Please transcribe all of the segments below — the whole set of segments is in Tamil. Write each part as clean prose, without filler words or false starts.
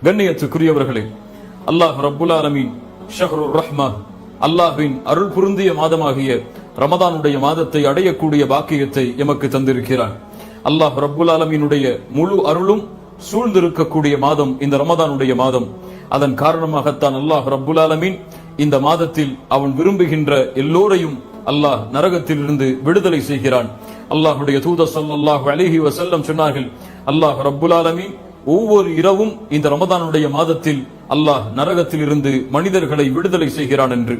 கண்ணியத்துக்குரியவர்களே, அல்லாஹ் ரப்புல் ஆலமீன் ஷஹ்ருர் ரஹ்மா, அல்லாஹ்வின் அருள் பொருந்திய மாதமாகிய ரமதானுடைய மாதத்தை அடையக்கூடிய பாக்கியத்தை எமக்கு தந்திருக்கிறான். அல்லாஹ் ரப்புல் ஆலமீனுடைய முழு அருளும் சூழ்ந்திருக்கக்கூடிய மாதம் இந்த ரமதானுடைய மாதம். அதன் காரணமாகத்தான் அல்லாஹ் ரப்புல் ஆலமீன் இந்த மாதத்தில் அவன் விரும்புகின்ற எல்லோரையும் அல்லாஹ் நரகத்திலிருந்து விடுதலை செய்கிறான். அல்லாஹ்வுடைய தூதர் ஸல்லல்லாஹு அலைஹி வஸல்லம் சொன்னார்கள், அல்லாஹ் ரப்புல் ஆலமீன் ஒவ்வொரு இரவும் இந்த ரமதானுடைய மாதத்தில் அல்லாஹ் நரகத்திலிருந்து மனிதர்களை விடுதலை செய்கிறான் என்று.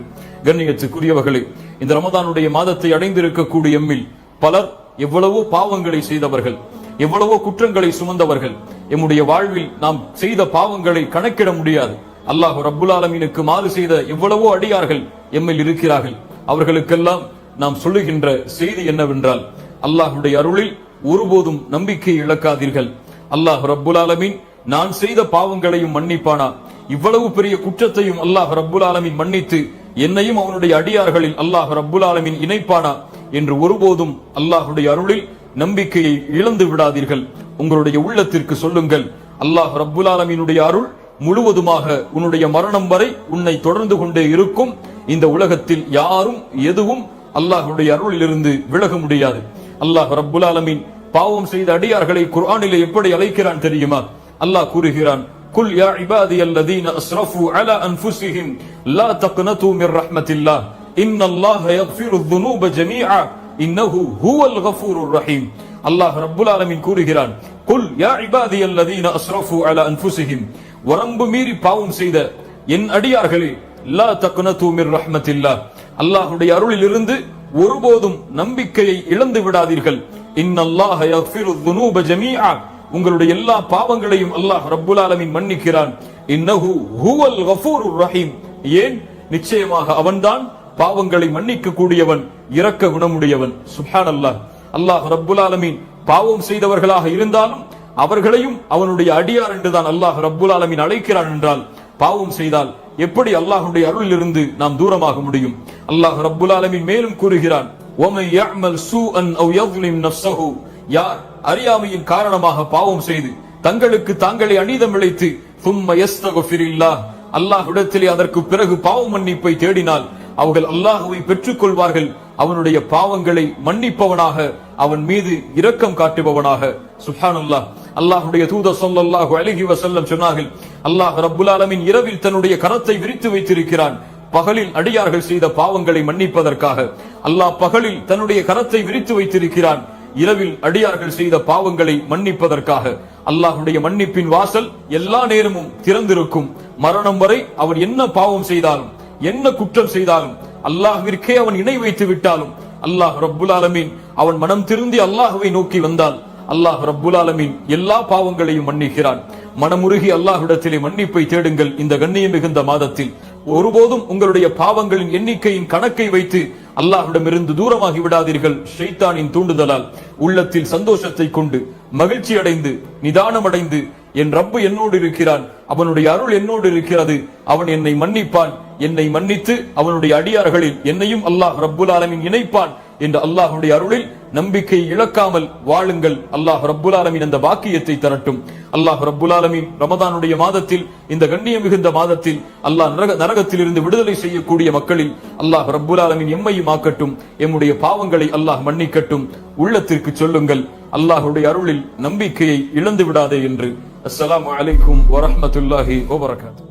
கண்ணியத்துக்குரியவர்களே, இந்த ரமதானுடைய மாதத்தை அடைந்திருக்கக்கூடிய எம்மில் பலர் எவ்வளவோ பாவங்களை செய்தவர்கள், எவ்வளவோ குற்றங்களை சுமந்தவர்கள். எம்முடைய வாழ்வில் நாம் செய்த பாவங்களை கணக்கிட முடியாது. அல்லாஹ் ரப்புல் ஆலமீனுக்கு மாறு செய்த எவ்வளவோ அடியார்கள் எம்மில் இருக்கிறார்கள். அவர்களுக்கெல்லாம் நாம் சொல்லுகின்ற செய்தி என்னவென்றால், அல்லாஹ்வுடைய அருளில் ஒருபோதும் நம்பிக்கை இழக்காதீர்கள். அல்லாஹ் ரப்புல் ஆலமீன் நான் செய்த பாவங்களையும் மன்னிப்பானா? இவ்வளவு பெரிய குற்றத்தையும் அல்லாஹ் ரப்புல் ஆலமீன் மன்னித்து என்னையும் அவனுடைய அடியார்களில் அல்லாஹ் ரப்புல் ஆலமீன் இணைப்பானா என்று ஒருபோதும் அல்லாஹ்வுடைய அருளில் நம்பிக்கையை இழந்து விடாதீர்கள். உங்களுடைய உள்ளத்திற்கு சொல்லுங்கள், அல்லாஹ் ரப்புல் ஆலமீனுடைய அருள் முழுவதுமாக உன்னுடைய மரணம் வரை உன்னை தொடர்ந்து கொண்டே இருக்கும். இந்த உலகத்தில் யாரும் எதுவும் அல்லாஹ்வுடைய அருளிலிருந்து விலக முடியாது. அல்லாஹ் ரப்புல் ஆலமீன் பாவம் செய்த அடியார்களை குர்ஆனிலே எப்படி அழைக்கிறான் தெரியுமா? அல்லாஹ் கூறுகிறான், குல் யா இபாதியல்லதீன அஸ்ரஃபு அலா அன்ஃபுஸிஹிம் லா தக்னது மிர் ரஹ்மத்தில்லாஹ் இன்னல்லாஹ யக்ஃபிருத் துனூப ஜமீஆ இன்னஹு ஹுவல் கஃபூருர் ரஹீம். அல்லாஹ் ரப்புல் ஆலமீன் கூறுகிறான், குல் யா இபாதியல்லதீன அஸ்ரஃபு அலா அன்ஃபுஸிஹிம், வரம்பு மீறி பாவம் செய்த என் அடியார்களே, லா தக்னது மிர் ரஹ்மத்தில்லாஹ், அல்லாஹ்வுடைய அருளிலிருந்து ஒருபோதும் நம்பிக்கையை இழந்து விடாதீர்கள். இன்னல்லாஹ யக்ஃபிருத் துனூப ஜமீஆ, உங்களுடைய எல்லா பாவங்களையும் அல்லாஹ் ரப்புல் ஆலமீன் மன்னிக்கிறான். இன்னஹு ஹுவல் கஃபூருர் ரஹீம், ஏன்? நிச்சயமாக அவன்தான் பாவங்களை மன்னிக்க கூடியவன், இரக்க குணமுடையவன். சுப்ஹானல்லாஹ். அல்லாஹ் ரப்புல் ஆலமீன் பாவம் செய்தவர்களாக இருந்தாலும் அவர்களையும் அவனுடைய அடியார் என்றுதான் அல்லாஹ் ரப்புல் ஆலமீன் அழைக்கிறான் என்றால், பாவம் செய்தால் எப்படி அல்லாஹ்வுடைய அருளிலிருந்து நாம் தூரமாக முடியும்? அல்லாஹ் ரப்புல் ஆலமீன் மேலும் கூறுகிறான், وَمَن يَعْمَلْ سُوءًا أَوْ يَظْلِمْ نَفْسَهُ, யார் அறியாமையின் காரணமாக பாவம் செய்து தங்களுக்கு தாங்களே அநீதம் இழைத்து ثُمَّ يَسْتَغْفِرِ اللَّهَ, அல்லாஹ்விடத்திலே அதற்கு பிறகு பாவ மன்னிப்பை தேடினால் அவர்கள் அல்லாஹ்வை பெற்றுக் கொள்வார்கள். அவனுடைய பாவங்களை மன்னிப்பவனாக, அவன் மீது இரக்கம் காட்டுபவனாக. சுப்ஹானல்லாஹ். அல்லாஹ்வுடைய தூதர் ஸல்லல்லாஹு அலைஹி வஸல்லம் சொன்னார்கள், அல்லாஹ் ரப்புல் ஆலமீன் இரவில் தன்னுடைய கரத்தை விரித்து வைத்திருக்கிறான். பகலில் அடியார்கள் செய்த பாவங்களை மன்னிப்பதற்காக அல்லாஹ் பகலில் தன்னுடைய கரத்தை விரித்து வைத்திருக்கிறான். இரவில் அடியார்கள் செய்த பாவங்களை மன்னிப்பதற்காக அல்லாஹ்வுடைய மன்னிப்பின் வாசல் எல்லா நேரமும் திறந்திருக்கும். மரணம் வரை அவன் என்ன பாவம் செய்தாலும், என்ன குற்றம் செய்தாலும், அல்லாஹ்விற்கே அவன் இணை வைத்து விட்டாலும், அல்லாஹ் ரப்புல் ஆலமீன் அவன் மனம் திருந்தி அல்லாஹ்வை நோக்கி வந்தால் அல்லாஹ் ரப்புல் ஆலமீன் எல்லா பாவங்களையும் மன்னிக்கிறான். மனமுருகி அல்லாஹ்விடத்திலே மன்னிப்பை தேடுங்கள். இந்த கண்ணியம் மிகுந்த மாதத்தில் ஒருபோதும் உங்களுடைய பாவங்களின் எண்ணிக்கையின் கணக்கை வைத்து அல்லாஹ்விடமிருந்து தூரமாகி விடாதீர்கள். ஷைத்தானின் தூண்டுதலால் உள்ளத்தில் சந்தோஷத்தை கொண்டு மகிழ்ச்சி அடைந்து நிதானம் அடைந்து, என் ரப்பு என்னோடு இருக்கிறான், அவனுடைய அருள் என்னோடு இருக்கிறது, அவன் என்னை மன்னிப்பான், என்னை மன்னித்து அவனுடைய அடியார்களில் என்னையும் அல்லாஹ் ரப்புல் ஆலமீன் இணைப்பான் என்ற அல்லாஹ்வுடைய அருளில் நம்பிக்கை இழக்காமல் வாழுங்கள். அல்லாஹ் ரப்புல் ஆலமீன் அந்த பாக்கியத்தை தரட்டும். அல்லாஹ் ரப்புல் ஆலமீன் ரமதானுடைய மாதத்தில், இந்த கண்ணியம் மிகுந்த மாதத்தில் அல்லாஹ் நரகத்தில் இருந்து விடுதலை செய்யக்கூடிய மக்களில் அல்லாஹ் ரப்புல் ஆலமீன் எம்மையும் ஆக்கட்டும். எம்முடைய பாவங்களை அல்லாஹ் மன்னிக்கட்டும். உள்ளத்திற்கு சொல்லுங்கள், அல்லாஹ்வுடைய அருளில் நம்பிக்கையை இழந்து விடாதே என்று. அஸ்ஸலாமு அலைக்கும் வரஹ்மத்துல்லாஹி வபரகாத்துஹு.